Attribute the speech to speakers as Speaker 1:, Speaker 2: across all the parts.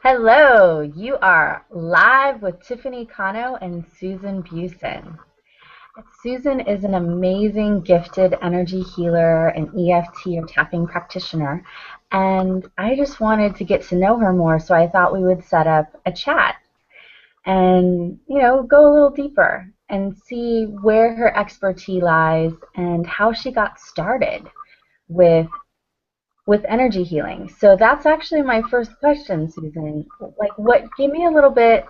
Speaker 1: Hello, you are live with Tiffany Cano and Susan Busen. Susan is an amazing, gifted energy healer, an EFT or tapping practitioner, and I just wanted to get to know her more, so I thought we would set up a chat and, go a little deeper and see where her expertise lies and how she got started with energy healing. So that's actually my first question, Susan. Like, give me a little bit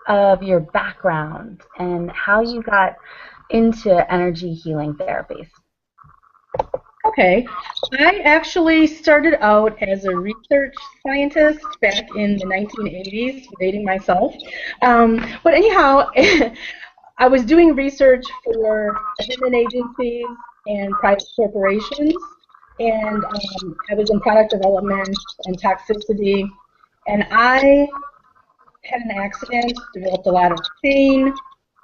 Speaker 1: of your background and how you got into energy healing therapies.
Speaker 2: Okay. I actually started out as a research scientist back in the 1980s, dating myself. But anyhow, I was doing research for government agencies and private corporations, and I was in product development and toxicity, and I had an accident, developed a lot of pain.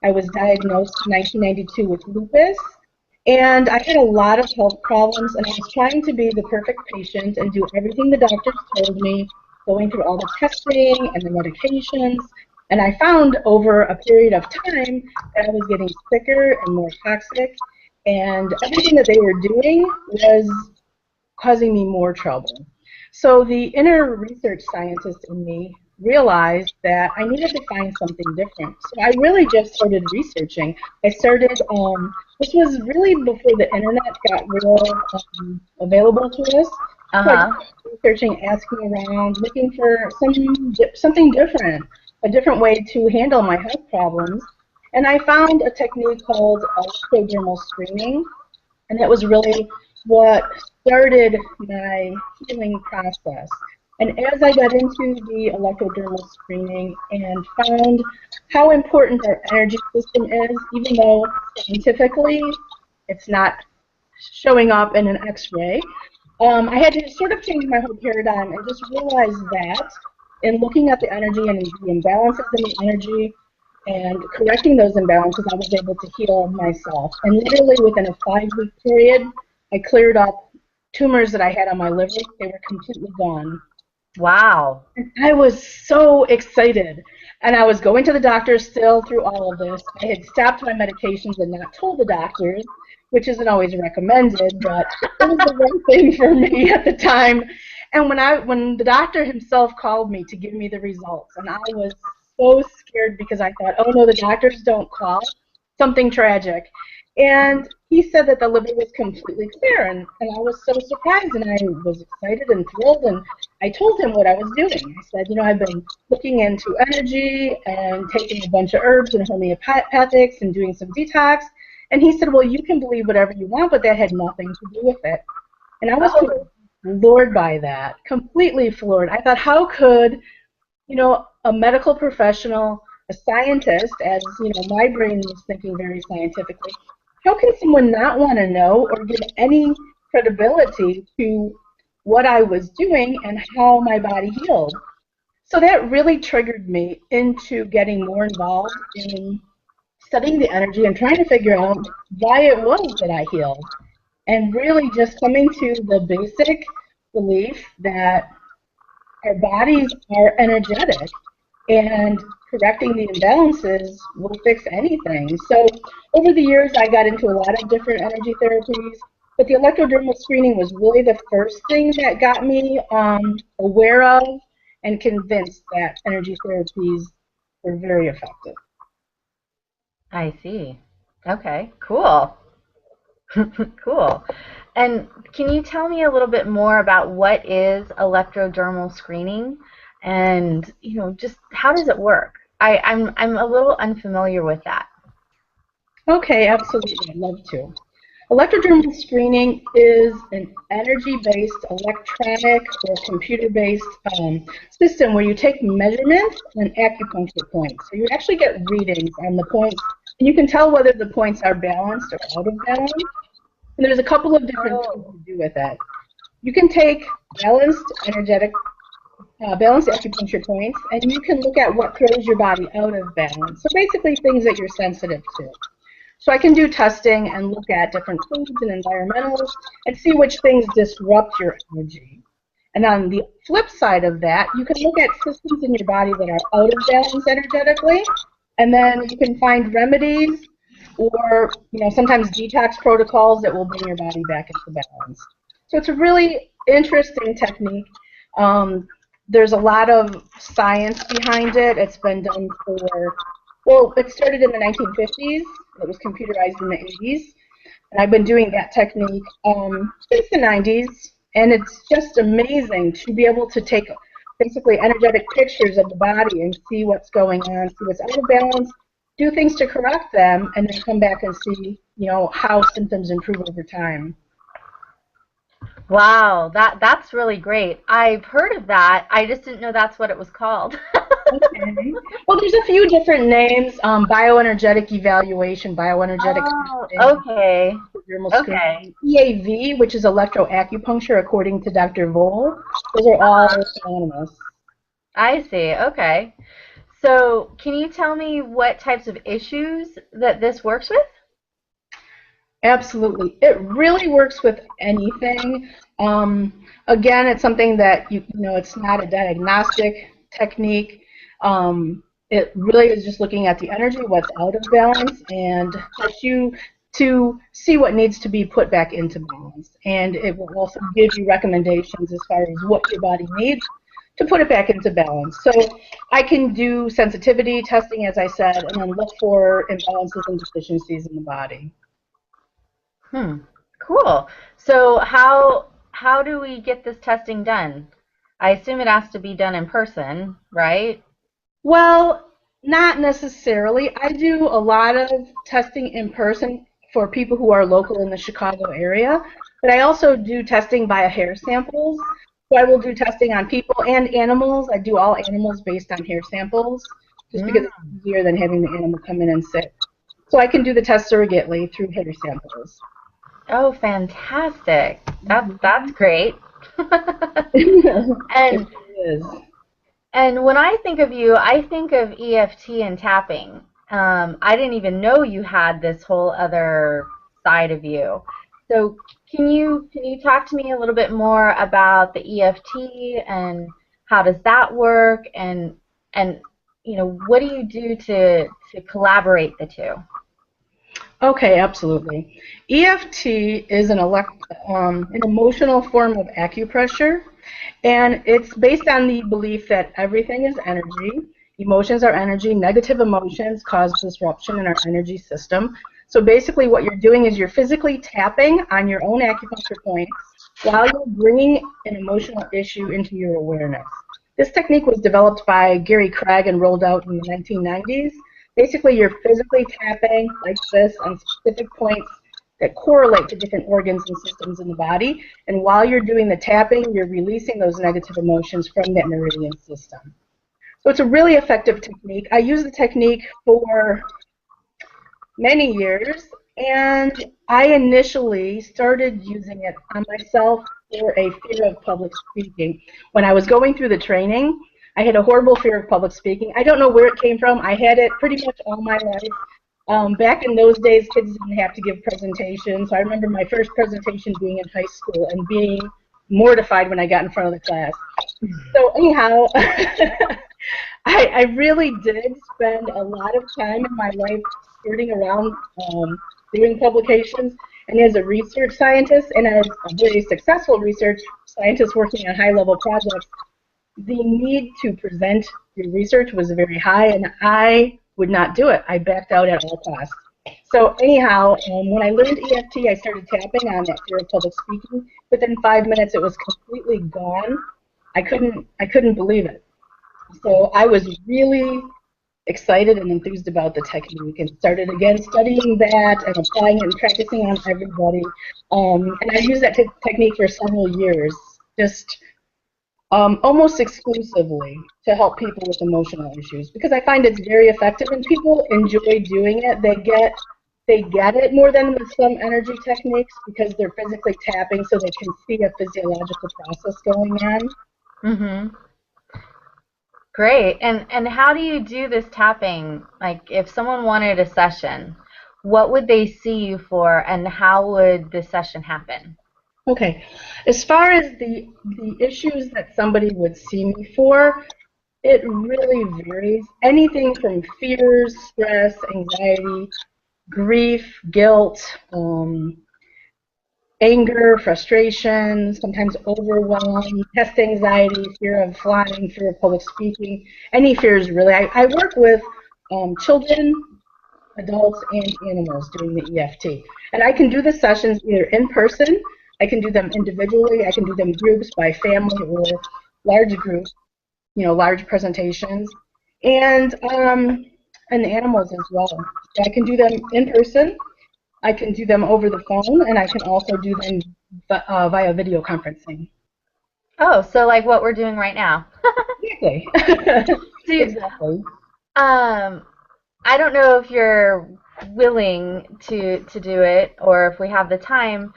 Speaker 2: I was diagnosed in 1992 with lupus, and I had a lot of health problems, and I was trying to be the perfect patient and do everything the doctors told me, going through all the testing and the medications. And I found over a period of time that I was getting sicker and more toxic, and everything that they were doing was causing me more trouble. So the inner research scientist in me realized that I needed to find something different. So I really just started researching. I started, this was really before the internet got real available to us.
Speaker 1: Uh
Speaker 2: So I just
Speaker 1: huh.
Speaker 2: started researching, asking around, looking for something different, a different way to handle my health problems. And I found a technique called electrodermal screening, and that was really what started my healing process. And as I got into the electrodermal screening and found how important our energy system is, even though scientifically it's not showing up in an x-ray, I had to sort of change my whole paradigm and just realize that in looking at the energy and the imbalances in the energy and correcting those imbalances, I was able to heal myself. And literally within a 5-week period, I cleared up tumors that I had on my liver. They were completely gone.
Speaker 1: Wow.
Speaker 2: I was so excited. And I was going to the doctor still through all of this. I had stopped my medications and not told the doctors, which isn't always recommended, but it was the right thing for me at the time. And when the doctor himself called me to give me the results, and I was so scared because I thought, oh no, the doctors don't call, something tragic. And he said that the liver was completely clear, and I was so surprised, and I was excited and thrilled, and I told him what I was doing. I said, I've been looking into energy and taking a bunch of herbs and homeopathics and doing some detox. And he said, well, you can believe whatever you want, but that had nothing to do with it. And I was
Speaker 1: Oh,
Speaker 2: floored by that, completely floored. I thought, how could, a medical professional, a scientist, as, my brain was thinking very scientifically, how can someone not want to know or give any credibility to what I was doing and how my body healed? So that really triggered me into getting more involved in studying the energy and trying to figure out why it was that I healed. And really just coming to the basic belief that our bodies are energetic and correcting the imbalances will fix anything. So over the years, I got into a lot of different energy therapies, but the electrodermal screening was really the first thing that got me aware of and convinced that energy therapies were very effective.
Speaker 1: I see. Okay, cool. Cool. And can you tell me a little bit more about what is electrodermal screening and, just how does it work? I'm a little unfamiliar with that.
Speaker 2: Okay, absolutely, I'd love to. Electrodermal screening is an energy-based, electronic, or computer-based system where you take measurements and acupuncture points. So you actually get readings on the points, and you can tell whether the points are balanced or out of balance. And there's a couple of different things
Speaker 1: Oh,
Speaker 2: to do with it. You can take balanced energetic, balanced acupuncture points, and you can look at what throws your body out of balance. So basically things that you're sensitive to. So I can do testing and look at different foods and environmentals and see which things disrupt your energy. And on the flip side of that, you can look at systems in your body that are out of balance energetically, and then you can find remedies or sometimes detox protocols that will bring your body back into balance. So it's a really interesting technique. There's a lot of science behind it. It's been done it started in the 1950s. It was computerized in the 80s. And I've been doing that technique since the 90s. And it's just amazing to be able to take basically energetic pictures of the body and see what's going on, see what's out of balance, do things to correct them, and then come back and see, how symptoms improve over time.
Speaker 1: Wow, that's really great. I've heard of that. I just didn't know that's what it was called.
Speaker 2: Okay. Well, there's a few different names. Bioenergetic evaluation, bioenergetic
Speaker 1: Oh, okay. Okay.
Speaker 2: EAV, which is electroacupuncture, according to Dr. Vole. Those are all synonymous.
Speaker 1: I see. Okay. So, can you tell me what types of issues that this works with?
Speaker 2: Absolutely. It really works with anything. Again, it's something that, it's not a diagnostic technique. It really is just looking at the energy, what's out of balance, and helps you to see what needs to be put back into balance. And it will also give you recommendations as far as what your body needs to put it back into balance. So I can do sensitivity testing, as I said, and then look for imbalances and deficiencies in the body.
Speaker 1: Cool. So how do we get this testing done? I assume it has to be done in person, right?
Speaker 2: Well, not necessarily. I do a lot of testing in person for people who are local in the Chicago area, but I also do testing via hair samples. So I will do testing on people and animals. I do all animals based on hair samples, just because it's easier than having the animal come in and sit. So I can do the test surrogately through hair samples.
Speaker 1: Oh, fantastic. That's great.
Speaker 2: It
Speaker 1: And
Speaker 2: is.
Speaker 1: and when I think of you, I think of EFT and tapping. I didn't even know you had this whole other side of you. So can you talk to me a little bit more about the EFT and how does that work and what do you do to collaborate the two?
Speaker 2: Okay, absolutely. EFT is an emotional form of acupressure, and it's based on the belief that everything is energy. Emotions are energy. Negative emotions cause disruption in our energy system. So basically what you're doing is you're physically tapping on your own acupuncture points while you're bringing an emotional issue into your awareness. This technique was developed by Gary Craig and rolled out in the 1990s. Basically, you're physically tapping like this on specific points that correlate to different organs and systems in the body. And while you're doing the tapping, you're releasing those negative emotions from that meridian system. So it's a really effective technique. I use the technique for many years, and I initially started using it on myself for a fear of public speaking. When I was going through the training, I had a horrible fear of public speaking. I don't know where it came from. I had it pretty much all my life. Back in those days, kids didn't have to give presentations. So I remember my first presentation being in high school and being mortified when I got in front of the class. So anyhow, I really did spend a lot of time in my life skirting around doing publications. And as a research scientist and as a very successful research scientist working on high-level projects, the need to present your research was very high, and I would not do it. I backed out at all costs. So anyhow, when I learned EFT, I started tapping on that fear of public speaking. Within 5 minutes, it was completely gone. I couldn't believe it. So I was really excited and enthused about the technique and started again studying that and applying it and practicing on everybody. And I used that technique for several years, just almost exclusively to help people with emotional issues, because I find it's very effective and people enjoy doing it. They get it more than with some energy techniques because they're physically tapping so they can see a physiological process going on.
Speaker 1: Mm-hmm. Great. And how do you do this tapping? Like if someone wanted a session, what would they see you for and how would the session happen?
Speaker 2: Okay. As far as the issues that somebody would see me for, it really varies. Anything from fears, stress, anxiety, grief, guilt, anger, frustration, sometimes overwhelm, test anxiety, fear of flying, fear of public speaking, any fears really. I work with children, adults, and animals doing the EFT. And I can do the sessions either in person, I can do them individually, I can do them groups by family or large groups, large presentations, and animals as well. So I can do them in person, I can do them over the phone, and I can also do them via video conferencing.
Speaker 1: Oh, so like what we're doing right now.
Speaker 2: Exactly. Exactly.
Speaker 1: I don't know if you're willing to do it or if we have the time,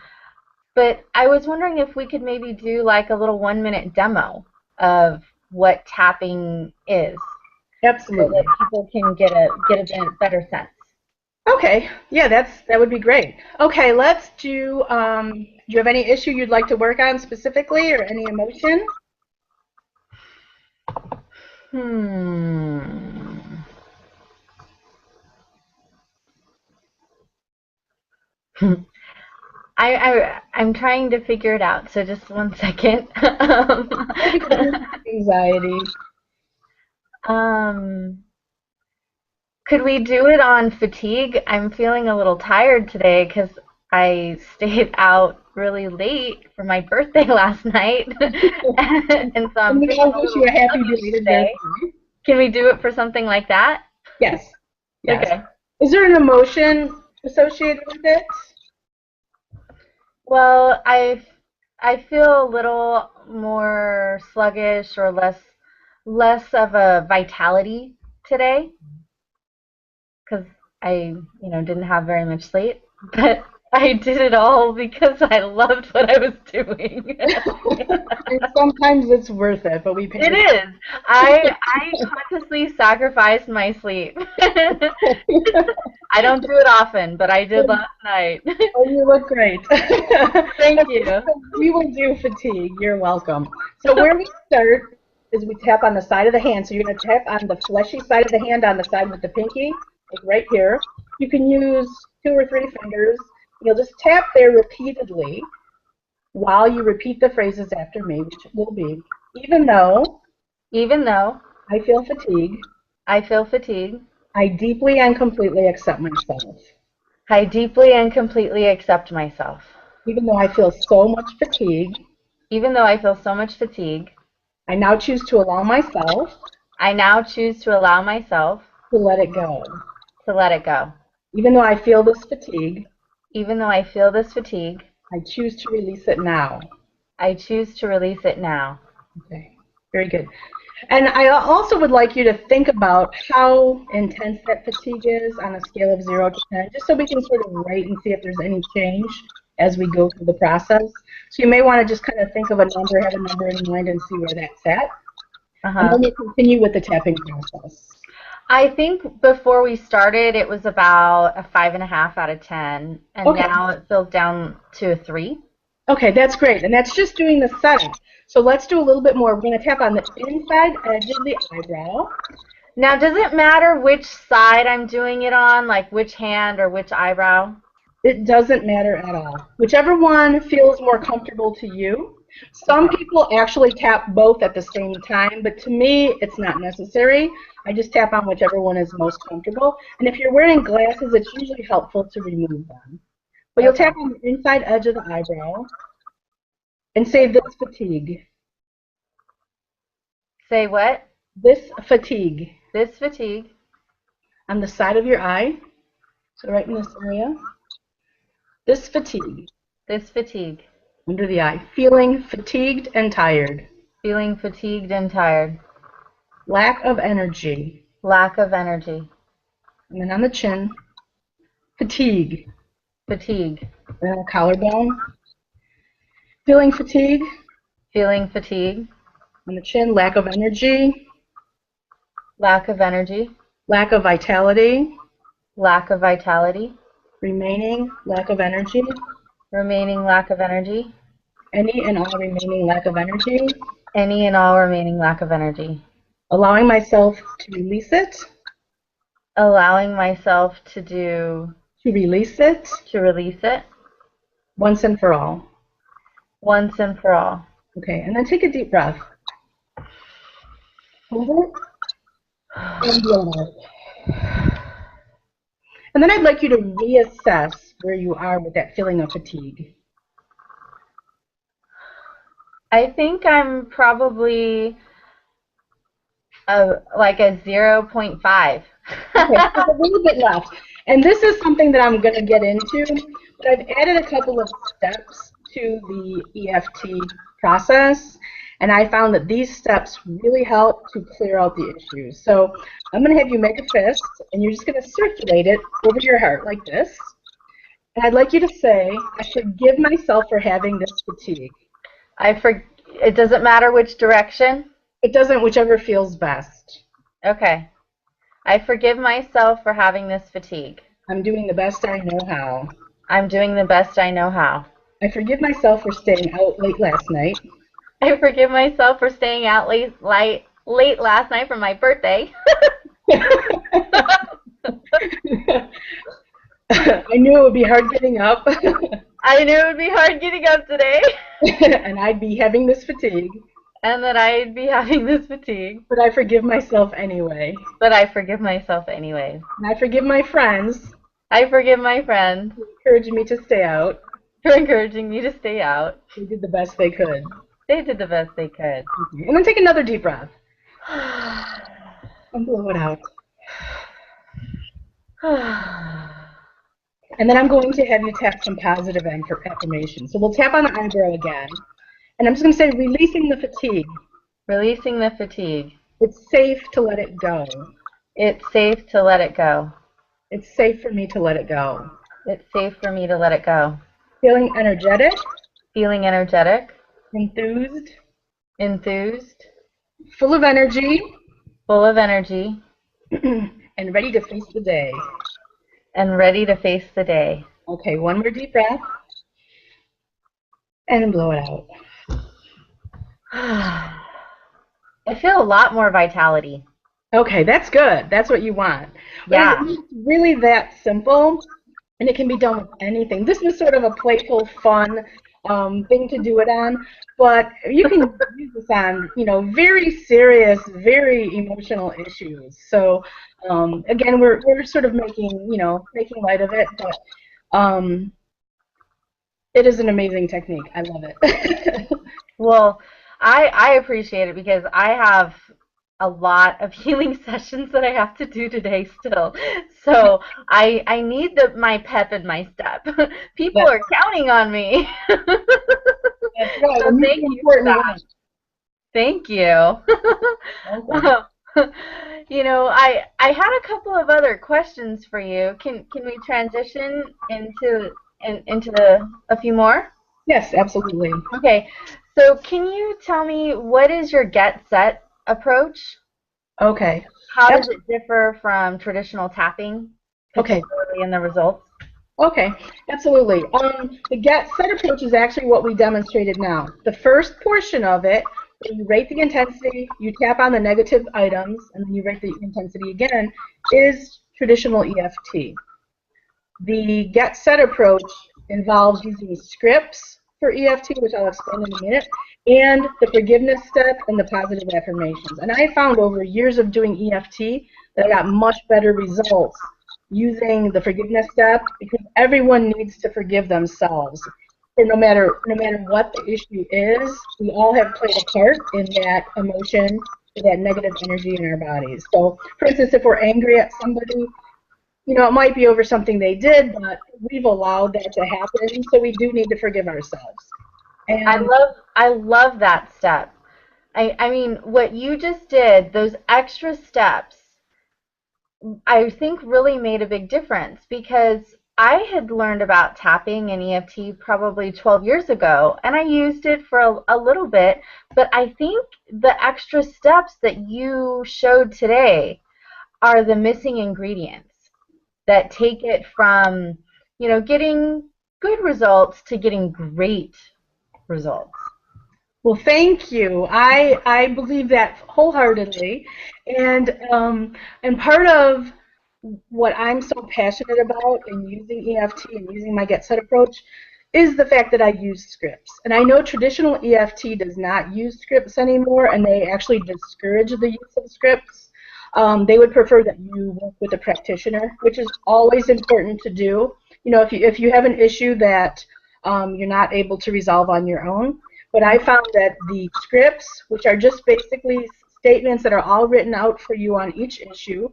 Speaker 1: but I was wondering if we could maybe do like a little 1 minute demo of what tapping is, so
Speaker 2: Absolutely.
Speaker 1: that people can get a better sense.
Speaker 2: Okay. Yeah, that would be great. Okay, let's do. Do you have any issue you'd like to work on specifically, or any emotion?
Speaker 1: Hmm. I'm trying to figure it out. So just 1 second.
Speaker 2: Anxiety.
Speaker 1: um, could we do it on fatigue? I'm feeling a little tired today because I stayed out really late for my birthday last night, and so I'm
Speaker 2: And we
Speaker 1: feeling
Speaker 2: all
Speaker 1: a
Speaker 2: wish you
Speaker 1: little
Speaker 2: a happy
Speaker 1: sluggish
Speaker 2: belated
Speaker 1: today.
Speaker 2: birthday.
Speaker 1: Can we do it for something like that?
Speaker 2: Yes. Yes.
Speaker 1: Okay.
Speaker 2: Is there an emotion associated with it?
Speaker 1: Well, I feel a little more sluggish or less of a vitality today because I didn't have very much sleep, but I did it all because I loved what I was doing.
Speaker 2: And sometimes it's worth it, but we pay
Speaker 1: It
Speaker 2: the
Speaker 1: is. I consciously sacrificed my sleep. I don't do it often, but I did last night.
Speaker 2: Oh, you look great.
Speaker 1: Thank you.
Speaker 2: We will do fatigue. You're welcome. So where we start is we tap on the side of the hand. So you're going to tap on the fleshy side of the hand on the side with the pinky, like right here. You can use 2 or 3 fingers. You'll just tap there repeatedly while you repeat the phrases after me, which will be, even though
Speaker 1: Even though
Speaker 2: I feel fatigue,
Speaker 1: I feel fatigue,
Speaker 2: I deeply and completely accept myself.
Speaker 1: I deeply and completely accept myself.
Speaker 2: Even though I feel so much fatigue,
Speaker 1: Even though I feel so much fatigue,
Speaker 2: I now choose to allow myself
Speaker 1: I now choose to allow myself
Speaker 2: to let it go.
Speaker 1: to let it go.
Speaker 2: Even though I feel this fatigue,
Speaker 1: Even though I feel this fatigue,
Speaker 2: I choose to release it now.
Speaker 1: I choose to release it now.
Speaker 2: Okay, very good. And I also would like you to think about how intense that fatigue is on a scale of 0 to 10, just so we can sort of rate and see if there's any change as we go through the process. So you may want to just kind of think of a number, have a number in mind, and see where that's at. And then
Speaker 1: Uh-huh.
Speaker 2: we'll continue with the tapping process.
Speaker 1: I think before we started, it was about a 5.5 out of 10, and
Speaker 2: Okay.
Speaker 1: now it feels down to a 3.
Speaker 2: Okay, that's great. And that's just doing the setup. So let's do a little bit more. We're going to tap on the inside edge of the eyebrow.
Speaker 1: Now, does it matter which side I'm doing it on, like which hand or which eyebrow?
Speaker 2: It doesn't matter at all. Whichever one feels more comfortable to you. Some
Speaker 1: Okay.
Speaker 2: people actually tap both at the same time, but to me, it's not necessary. I just tap on whichever one is most comfortable. And if you're wearing glasses, it's usually helpful to remove them. But you'll
Speaker 1: Okay.
Speaker 2: tap on the inside edge of the eyebrow and say this fatigue.
Speaker 1: Say what?
Speaker 2: This fatigue
Speaker 1: This fatigue,
Speaker 2: on the side of your eye. So right in this area. This fatigue
Speaker 1: this fatigue,
Speaker 2: under the eye. Feeling fatigued and tired.
Speaker 1: feeling fatigued and tired,
Speaker 2: Lack of energy.
Speaker 1: lack of energy,
Speaker 2: And then on the chin, fatigue.
Speaker 1: fatigue,
Speaker 2: And then collarbone, feeling fatigue.
Speaker 1: feeling fatigue,
Speaker 2: On the chin, lack of energy,
Speaker 1: lack of energy,
Speaker 2: lack of vitality,
Speaker 1: lack of vitality,
Speaker 2: remaining lack of energy,
Speaker 1: remaining lack of energy,
Speaker 2: any and all remaining lack of energy,
Speaker 1: any and all remaining lack of energy,
Speaker 2: allowing myself to release it,
Speaker 1: allowing myself to
Speaker 2: release it
Speaker 1: release it
Speaker 2: once and for all.
Speaker 1: once and for all.
Speaker 2: Okay, and then take a deep breath. Hold it and blow it. And then I'd like you to reassess where you are with that feeling of fatigue.
Speaker 1: I think I'm probably like a 0.5.
Speaker 2: Okay, there's a little bit left. And this is something that I'm going to get into, but I've added a couple of steps to the EFT process, and I found that these steps really help to clear out the issues. So I'm going to have you make a fist, and you're just going to circulate it over your heart like this. And I'd like you to say, I forgive myself for having this fatigue.
Speaker 1: It doesn't matter which direction?
Speaker 2: It doesn't, whichever feels best.
Speaker 1: Okay. I forgive myself for having this fatigue.
Speaker 2: I'm doing the best I know how.
Speaker 1: I'm doing the best I know how.
Speaker 2: I forgive myself for staying out late last night.
Speaker 1: I forgive myself for staying out late last night for my birthday.
Speaker 2: I knew it would be hard getting up.
Speaker 1: I knew it would be hard getting up today.
Speaker 2: And I'd be having this fatigue.
Speaker 1: And that I'd be having this fatigue.
Speaker 2: But I forgive myself anyway.
Speaker 1: But I forgive myself anyways.
Speaker 2: And I forgive my friends.
Speaker 1: I forgive my friends.
Speaker 2: For encouraging me to stay out.
Speaker 1: For encouraging me to stay out.
Speaker 2: They did the best they could.
Speaker 1: They did the best they could.
Speaker 2: And then take another deep breath. And blow it out. And then I'm going to have you tap some positive affirmations. So we'll tap on the eyebrow again. And I'm just going to say, releasing the fatigue.
Speaker 1: Releasing the fatigue.
Speaker 2: It's safe to let it go.
Speaker 1: It's safe to let it go.
Speaker 2: It's safe for me to let it go.
Speaker 1: It's safe for me to let it go.
Speaker 2: Feeling energetic.
Speaker 1: Feeling energetic.
Speaker 2: Enthused.
Speaker 1: Enthused.
Speaker 2: Full of energy.
Speaker 1: Full of energy.
Speaker 2: And ready to face the day.
Speaker 1: And ready to face the day.
Speaker 2: Okay, one more deep breath. And blow it out.
Speaker 1: I feel a lot more vitality.
Speaker 2: Okay, that's good. That's what you want.
Speaker 1: Yeah.
Speaker 2: It's really that simple, and it can be done with anything. This was sort of a playful, fun thing to do it on, but you can use this on, very serious, very emotional issues. So, again, we're sort of making light of it, but it is an amazing technique. I love it.
Speaker 1: Well, I appreciate it because I have a lot of healing sessions that I have to do today still. So I need my pep in my step. People are counting on me.
Speaker 2: That's right.
Speaker 1: So thank you for that. Thank you. I had a couple of other questions for you. Can we transition into a few more?
Speaker 2: Yes, absolutely.
Speaker 1: Okay. So can you tell me what is your get set approach?
Speaker 2: Okay.
Speaker 1: How does it differ from traditional tapping, particularly in the results?
Speaker 2: Okay, absolutely. The get set approach is actually what we demonstrated now. The first portion of it, where you rate the intensity, you tap on the negative items, and then you rate the intensity again, is traditional EFT. The get set approach involves using scripts for EFT, which I'll explain in a minute, and the forgiveness step and the positive affirmations. And I found over years of doing EFT that I got much better results using the forgiveness step, because everyone needs to forgive themselves. For no matter what the issue is, we all have played a part in that emotion, that negative energy in our bodies. So, for instance, if we're angry at somebody, it might be over something they did, but we've allowed that to happen, so we do need to forgive ourselves. And
Speaker 1: I love that step. I mean, what you just did, those extra steps, I think really made a big difference, because I had learned about tapping and EFT probably 12 years ago, and I used it for a little bit, but I think the extra steps that you showed today are the missing ingredients that take it from, getting good results to getting great results.
Speaker 2: Well, thank you. I believe that wholeheartedly, and part of what I'm so passionate about in using EFT and using my Get Set approach is the fact that I use scripts. And I know traditional EFT does not use scripts anymore, and they actually discourage the use of scripts. They would prefer that you work with a practitioner, which is always important to do. You know, if you have an issue that you're not able to resolve on your own. But I found that the scripts, which are just basically statements that are all written out for you on each issue,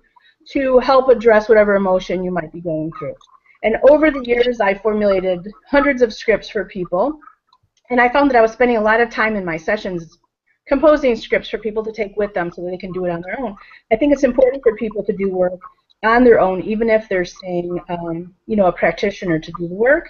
Speaker 2: to help address whatever emotion you might be going through. And over the years, I formulated hundreds of scripts for people, and I found that I was spending a lot of time in my sessions composing scripts for people to take with them so that they can do it on their own. I think it's important for people to do work on their own, even if they're seeing a practitioner to do the work.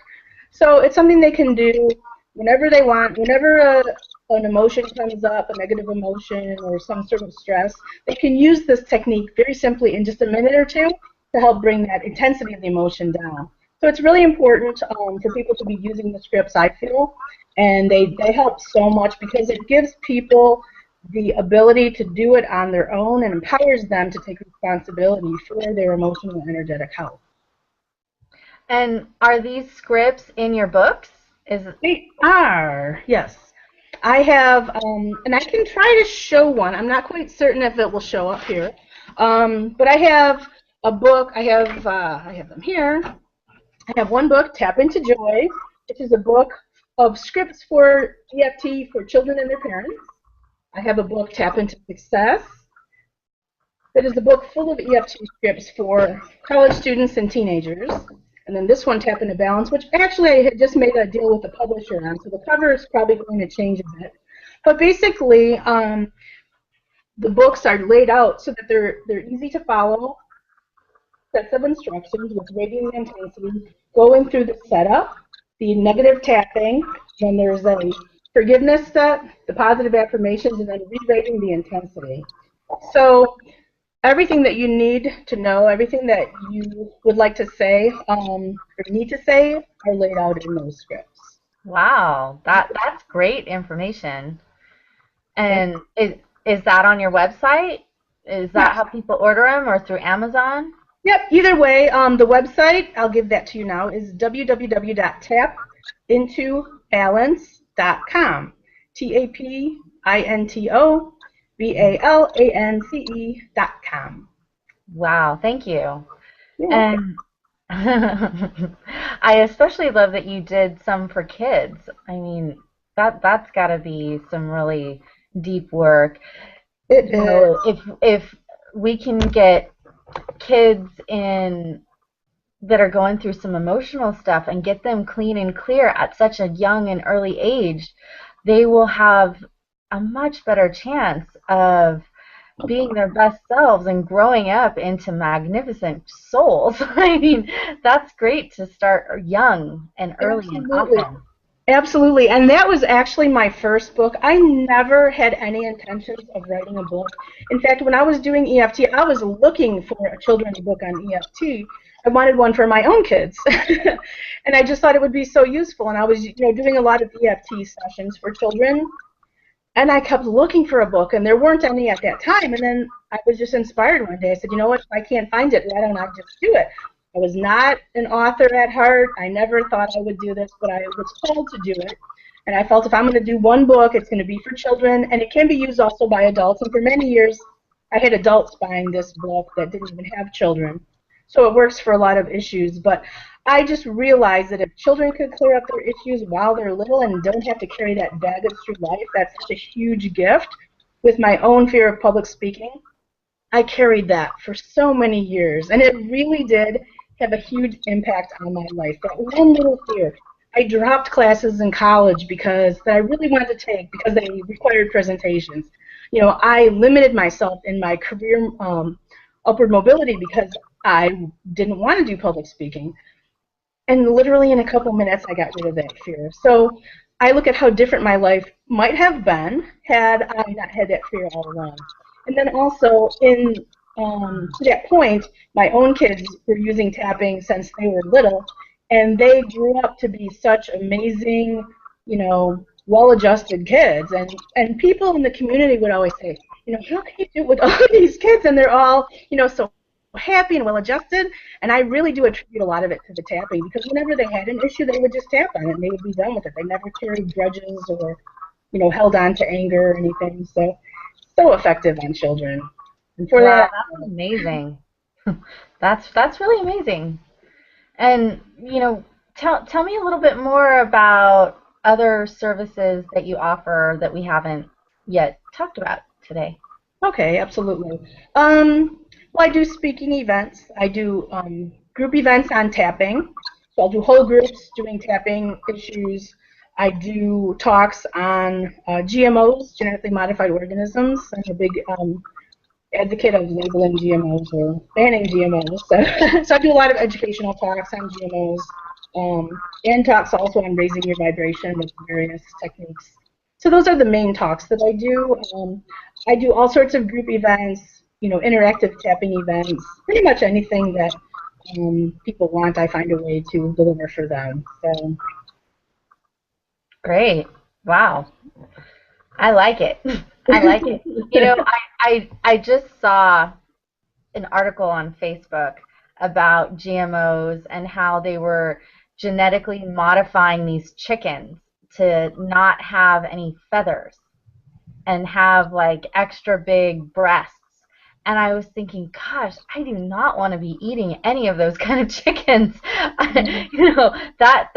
Speaker 2: So it's something they can do whenever they want, whenever an emotion comes up, a negative emotion or some sort of stress, they can use this technique very simply in just a minute or two to help bring that intensity of the emotion down. So it's really important for people to be using the scripts, I feel, and they help so much because it gives people the ability to do it on their own and empowers them to take responsibility for their emotional and energetic health.
Speaker 1: And are these scripts in your books?
Speaker 2: They are, yes. I have, and I can try to show one. I'm not quite certain if it will show up here, but I have a book. I have them here. I have one book, Tap Into Joy, which is a book of scripts for EFT for children and their parents. I have a book, Tap Into Success. That is a book full of EFT scripts for college students and teenagers. And then this one, Tap Into Balance, which actually I had just made a deal with the publisher on, so the cover is probably going to change a bit. But basically, the books are laid out so that they're easy to follow, sets of instructions with rating the intensity, going through the setup, the negative tapping, then there's a forgiveness step, the positive affirmations, and then re-rating the intensity. So everything that you need to know, everything that you would like to say or need to say are laid out in those scripts.
Speaker 1: Wow, that's great information. And is that on your website? Is that how people order them or through Amazon?
Speaker 2: Yep, either way, the website, I'll give that to you now, is www.tapintobalance.com. TAPINTOBALANCE.com.
Speaker 1: Wow, thank you.
Speaker 2: Yeah.
Speaker 1: And I especially love that you did some for kids. I mean, that's got to be some really deep work.
Speaker 2: It is.
Speaker 1: If we can get kids in that are going through some emotional stuff and get them clean and clear at such a young and early age, they will have a much better chance of being their best selves and growing up into magnificent souls. I mean, that's great to start young and early and often.
Speaker 2: Absolutely, and that was actually my first book. I never had any intentions of writing a book. In fact, when I was doing EFT, I was looking for a children's book on EFT. I wanted one for my own kids, and I just thought it would be so useful. And I was, doing a lot of EFT sessions for children, and I kept looking for a book, and there weren't any at that time. And then I was just inspired one day. I said, you know what? If I can't find it, why don't I just do it? I was not an author at heart. I never thought I would do this, but I was called to do it. And I felt if I'm going to do one book, it's going to be for children, and it can be used also by adults. And for many years, I had adults buying this book that didn't even have children. So it works for a lot of issues. But I just realized that if children could clear up their issues while they're little and don't have to carry that baggage through life, that's such a huge gift. With my own fear of public speaking, I carried that for so many years, and it really did have a huge impact on my life. That one little fear. I dropped classes in college that I really wanted to take because they required presentations. I limited myself in my career upward mobility because I didn't want to do public speaking. And literally in a couple minutes, I got rid of that fear. So I look at how different my life might have been had I not had that fear all along. And then also, to that point, my own kids were using tapping since they were little, and they grew up to be such amazing, well-adjusted kids, and people in the community would always say, how can you do it with all these kids, and they're all, so happy and well-adjusted. And I really do attribute a lot of it to the tapping, because whenever they had an issue, they would just tap on it and they would be done with it. They never carried grudges or, held on to anger or anything. So effective on children. And for
Speaker 1: Wow,
Speaker 2: that,
Speaker 1: that's amazing. That's really amazing. And tell me a little bit more about other services that you offer that we haven't yet talked about today.
Speaker 2: okay, absolutely. Well, I do speaking events. I do group events on tapping. So I'll do whole groups doing tapping issues. I do talks on GMOs, genetically modified organisms. I'm a big advocate of labeling GMOs or banning GMOs. So I do a lot of educational talks on GMOs, and talks also on raising your vibration with various techniques. So those are the main talks that I do. I do all sorts of group events, interactive tapping events, pretty much anything that people want, I find a way to deliver for them. So,
Speaker 1: Great. Wow. I like it. I like it. I just saw an article on Facebook about GMOs and how they were genetically modifying these chickens to not have any feathers and have like extra big breasts. And I was thinking, gosh, I do not want to be eating any of those kind of chickens. That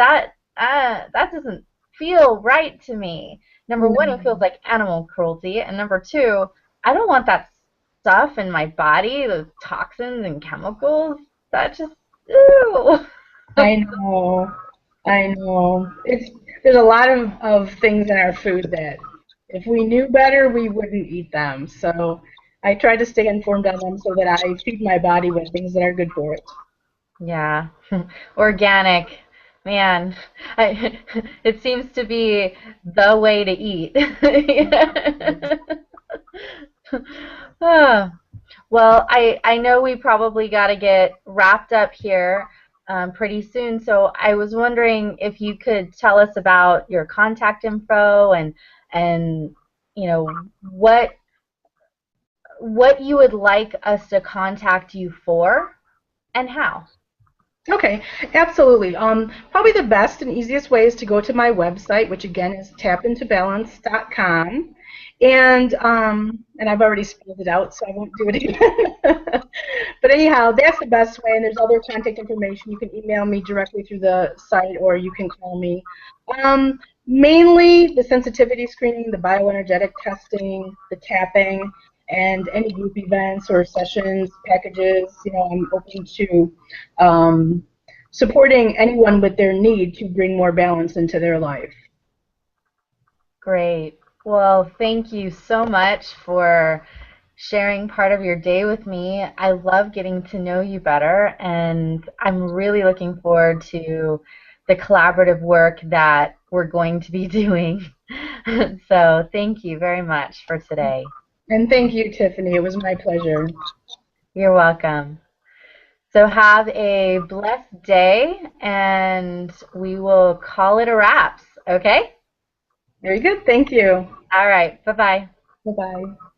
Speaker 1: doesn't feel right to me. Number one, it feels like animal cruelty, and number two, I don't want that stuff in my body, those toxins and chemicals. That just, ew.
Speaker 2: I know, I know. There's a lot of things in our food that if we knew better, we wouldn't eat them. So I try to stay informed on them so that I feed my body with things that are good for it.
Speaker 1: Yeah, organic, man. It seems to be the way to eat. Ah, well, I know we probably got to get wrapped up here pretty soon, so I was wondering if you could tell us about your contact info and you know what what you would like us to contact you for and how.
Speaker 2: Okay, absolutely. Probably the best and easiest way is to go to my website, which again is tapintobalance.com. And I've already spelled it out, so I won't do it again. But anyhow, that's the best way, and there's other contact information. You can email me directly through the site, or you can call me. Mainly the sensitivity screening, the bioenergetic testing, the tapping, and any group events or sessions, packages. I'm open to supporting anyone with their need to bring more balance into their life.
Speaker 1: Great. Well, thank you so much for sharing part of your day with me. I love getting to know you better, and I'm really looking forward to the collaborative work that we're going to be doing. So, thank you very much for today.
Speaker 2: And thank you, Tiffany. It was my pleasure.
Speaker 1: You're welcome. So, have a blessed day, and we will call it a wraps, okay?
Speaker 2: Very good. Thank you.
Speaker 1: All right. Bye bye.
Speaker 2: Bye-bye.